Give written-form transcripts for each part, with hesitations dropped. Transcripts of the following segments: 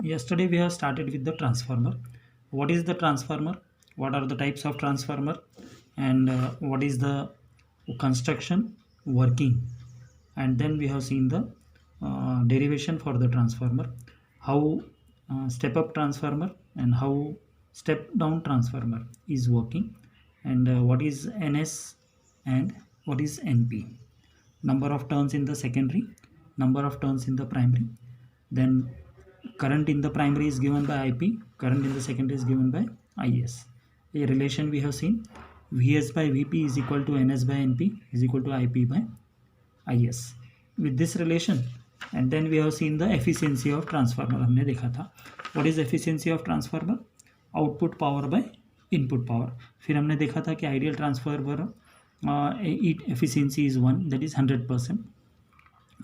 Yesterday we have started with the transformer. What is the transformer? What are the types of transformer? And what is the construction, working? And then we have seen the derivation for the transformer, how step up transformer and how step down transformer is working, and what is NS and what is NP. Number of turns in the secondary, number of turns in the primary, then current in the primary is given by IP, current in the secondary is given by IS. A relation we have seen, Vs by Vp is equal to Ns by Np is equal to Ip by IS. With this relation, and then we have seen the efficiency of transformer. हमने देखा था what is efficiency of transformer, output power by input power. फिर हमने देखा था कि ideal transformer efficiency is 1, that is 100%.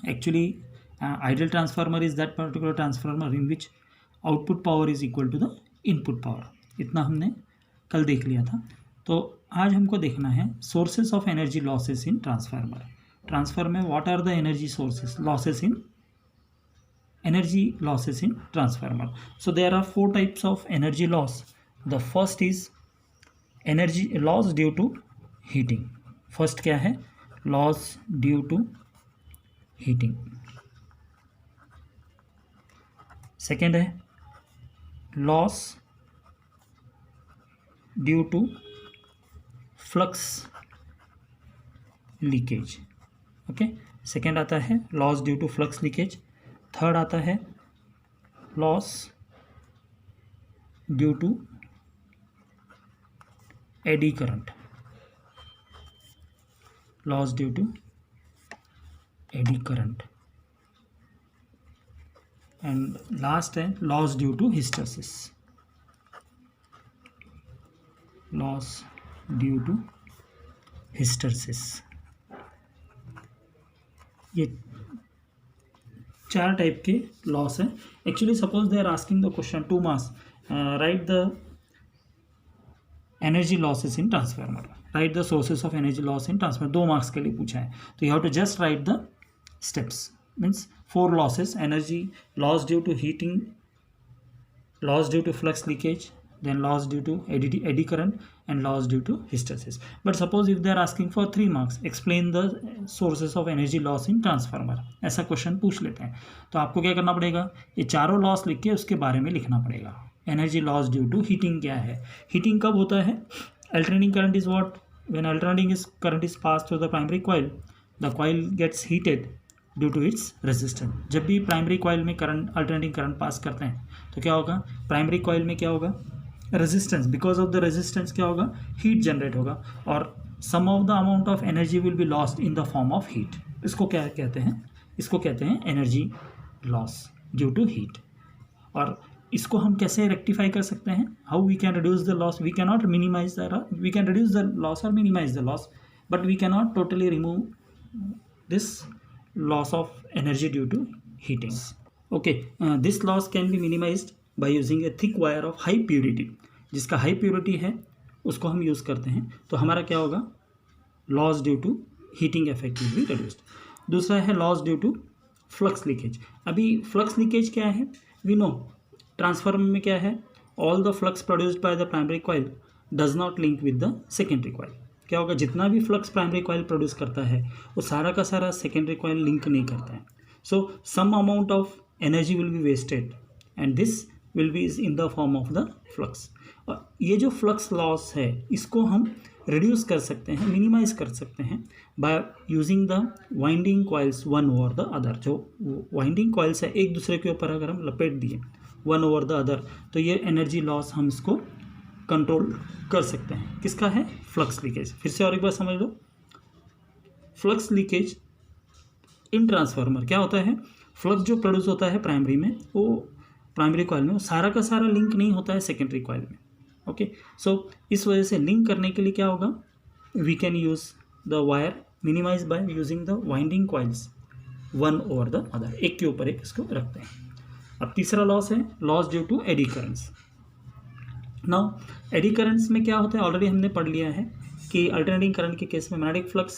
Actually ideal transformer is that particular transformer in which output power is equal to the input power. इतना हमने कल देख लिया था. तो आज हमको देखना है sources of energy losses in transformer. Transformer में what are the energy sources losses in transformer. So there are 4 types of energy loss. The first is energy loss due to heating. First क्या है? Loss due to heating. Second है loss due to flux leakage. Okay, second आता है loss due to flux leakage. Third आता है loss due to eddy current. Loss due to eddy current. And last है loss due to hysteresis. Loss due to hysteresis. ये 4 type के loss हैं. Actually suppose they are asking the question 2 marks, right the energy losses in transformer, right the sources of energy loss in transformer. 2 marks के लिए पूछा है, तो you have to just write the steps. Means 4 losses: energy loss due to heating, loss due to flux leakage, then loss due to eddy current, and loss due to hysteresis. But suppose if they are asking for 3 marks, explain the sources of energy loss in transformer, ऐसा question पूछ लेते हैं. तो आपको क्या करना पड़ेगा, ये चारों लॉस लिख के उसके बारे में लिखना पड़ेगा. Energy loss due to heating क्या है? हीटिंग कब होता है? Alternating current is what? When alternating current is pass through the primary coil, the coil gets heated due to its resistance. जब भी प्राइमरी कॉइल में करंट अल्टरनेटिंग करंट पास करते हैं तो क्या होगा, प्राइमरी कॉइल में क्या होगा, resistance. Because of the resistance क्या होगा, हीट जनरेट होगा, और some of the amount of energy will be lost in the form of heat. इसको क्या कहते हैं? इसको कहते हैं energy loss due to heat. और इसको हम कैसे रेक्टिफाई कर सकते हैं? How we can reduce the loss? We can not minimise the, we can reduce the loss और minimise the loss, but we can not totally remove this loss of energy due to heating. Okay, this loss can be minimized by using a thick wire of high purity. जिसका high purity है उसको हम use करते हैं, तो हमारा क्या होगा, loss due to heating effect will be reduced. दूसरा है loss due to flux leakage. अभी flux leakage क्या है? We know transformer में क्या है, all the flux produced by the primary coil does not link with the secondary coil. क्या होगा, जितना भी फ्लक्स प्राइमरी कॉइल प्रोड्यूस करता है वो सारा का सारा सेकेंडरी कॉइल लिंक नहीं करता है. So some amount of energy will be wasted and this will be in the form of the flux. और ये जो फ्लक्स लॉस है इसको हम रिड्यूस कर सकते हैं, मिनिमाइज कर सकते हैं bye using the winding coils one over the other. जो वाइंडिंग कॉइल्स है एक दूसरे के ऊपर अगर हम लपेट दिए वन ओवर द अदर, तो ये एनर्जी लॉस हम इसको कंट्रोल कर सकते हैं. किसका है? Flux leakage. फिर से और एक बार समझ लो, फ्लक्स लीकेज इन ट्रांसफार्मर क्या होता है, फ्लक्स जो प्रोड्यूस होता है प्राइमरी में, वो प्राइमरी कॉइल में, वो सारा का सारा लिंक नहीं होता है सेकेंडरी कॉइल में. ओके, सो इस वजह से लिंक करने के लिए क्या होगा, we can use the wire, minimize by using the winding coils one over the other, एक के ऊपर एक इसको रखते हैं. अब तीसरा लॉस है loss due to eddy currents. Now eddy currents में क्या होता है, ऑलरेडी हमने पढ़ लिया है कि अल्टरनेटिंग करंट के केस में magnetic flux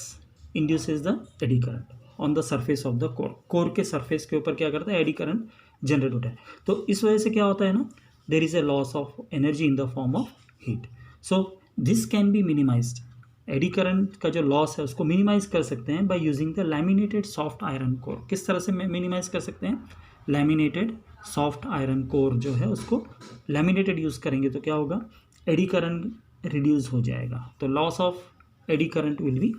induces the eddy current on the surface of the core. Core के सरफेस के ऊपर क्या करता है, एडी करंट जनरेट होता है। तो इस वजह से क्या होता है ना, there is a loss of energy in the form of heat. So this can be minimised. Eddy current का जो लॉस है उसको मिनिमाइज कर सकते हैं bye using the laminated soft iron core. किस तरह से मिनिमाइज कर सकते हैं? लैमिनेटेड सॉफ्ट आयरन कोर जो है उसको लैमिनेटेड यूज़ करेंगे तो क्या होगा, एडी करंट रिड्यूस हो जाएगा, तो loss of eddy current will be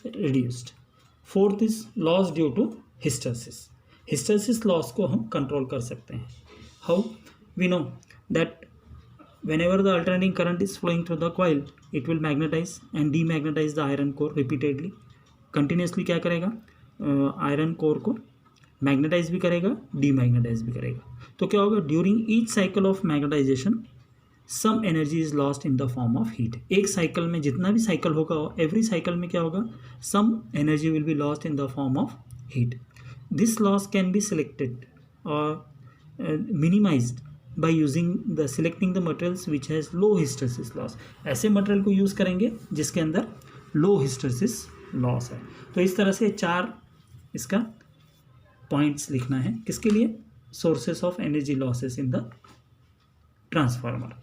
reduced. Fourth is loss due to hysteresis. Hysteresis loss को हम कंट्रोल कर सकते हैं। How? We know that whenever the alternating current is flowing through the coil, it will magnetize and demagnetize the iron core repeatedly. continuously क्या करेगा, iron core को magnetise भी करेगा, डीमैग्नेटाइज भी करेगा। तो क्या होगा, during each cycle of magnetization some energy is lost in the form of heat. एक साइकिल में जितना भी साइकिल होगा, एवरी साइकिल में क्या होगा, some energy will be lost in the form of heat. This loss can be selected और minimized by using the selecting the materials which has low hysteresis loss। ऐसे material को use करेंगे जिसके अंदर लो hysteresis loss है। तो इस तरह से 4 इसका पॉइंट्स लिखना है। किसके लिए? Sources of energy losses in the transformer.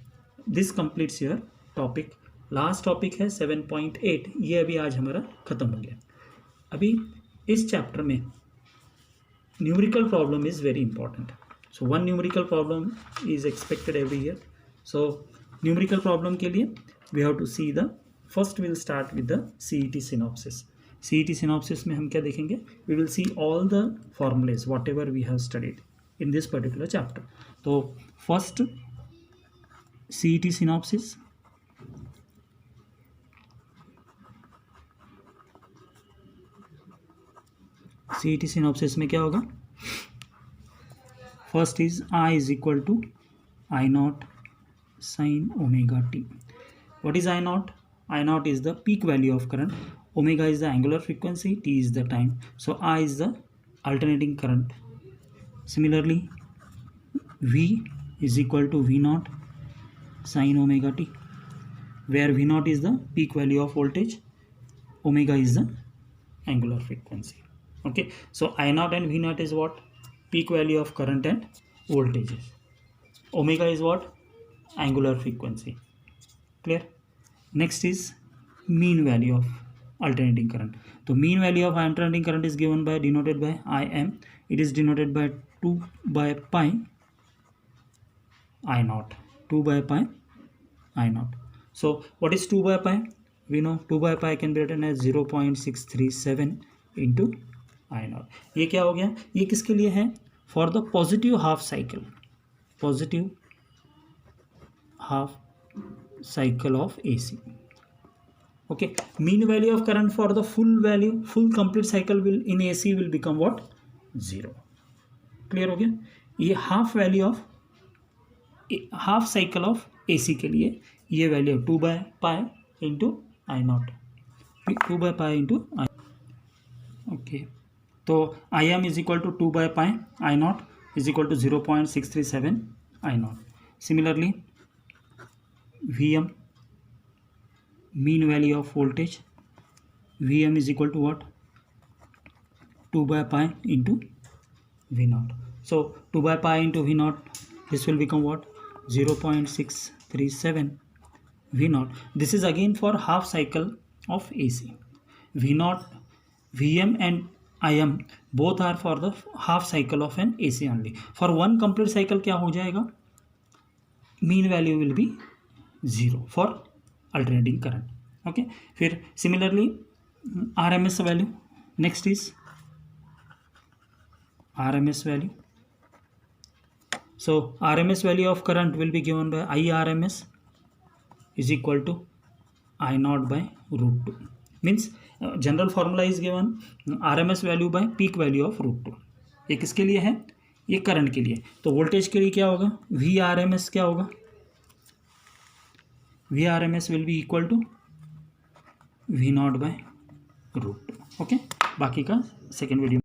This completes your topic. Last topic है 7.8, ये अभी आज हमारा ख़त्म हो गया। अभी इस चैप्टर में numerical problem is very important. So one numerical problem is expected every year. So numerical problem के लिए we have to see the first we'll start with the CET synopsis. CET synopsis में हम क्या देखेंगे? We will see all the formulas whatever we have studied in this particular chapter. तो first CET synopsis. CET synopsis में क्या होगा? First is I is equal to I naught sin omega t. What is I naught? I naught is the peak value of current, omega is the angular frequency, t is the time. So I is the alternating current. Similarly, V is equal to V naught sin omega t, where V naught is the peak value of voltage, omega is the angular frequency. Okay, so I naught and V naught is what? Peak value of current and voltages. Omega is what? Angular frequency. Clear? Next is mean value of alternating current. So mean value of alternating current is given by, denoted by Im. It is denoted by 2 by pi I naught. 2 by pi I naught. So what is 2 by pi? We know 2 by pi can be written as 0.637 into I naught। ये क्या हो गया? ये किसके लिए है? For the positive half cycle, positive half cycle of AC। Okay, mean value of current for the full value, full complete cycle will in AC will become what? 0। Clear हो गया? ये half value of half cycle of AC के लिए ये value 2 by pi into I naught, 2 by pi into I। Okay, तो Im is equal to 2 by pi I naught is equal to 0.637 I naught। Similarly Vm, mean value of voltage, Vm is equal to what? 2 by pi into V naught. So 2 by pi into V naught, this will become what? 0.637 V naught. This is again for half cycle of AC. V naught, Vm and Im both are for the half cycle of an AC only. For one complete cycle क्या हो जाएगा? Mean value will be 0 for alternating current. Okay, फिर similarly RMS value. Next is RMS value. So RMS value of current will be given by IRMS is equal to I naught by root 2. Means general formula is given RMS value by peak value of √2। ये किसके लिए है? ये current के लिए। तो voltage के लिए क्या होगा? VRMS क्या होगा? VRMS will be equal to V naught by √2। Okay, बाकी का सेकेंड वीडियो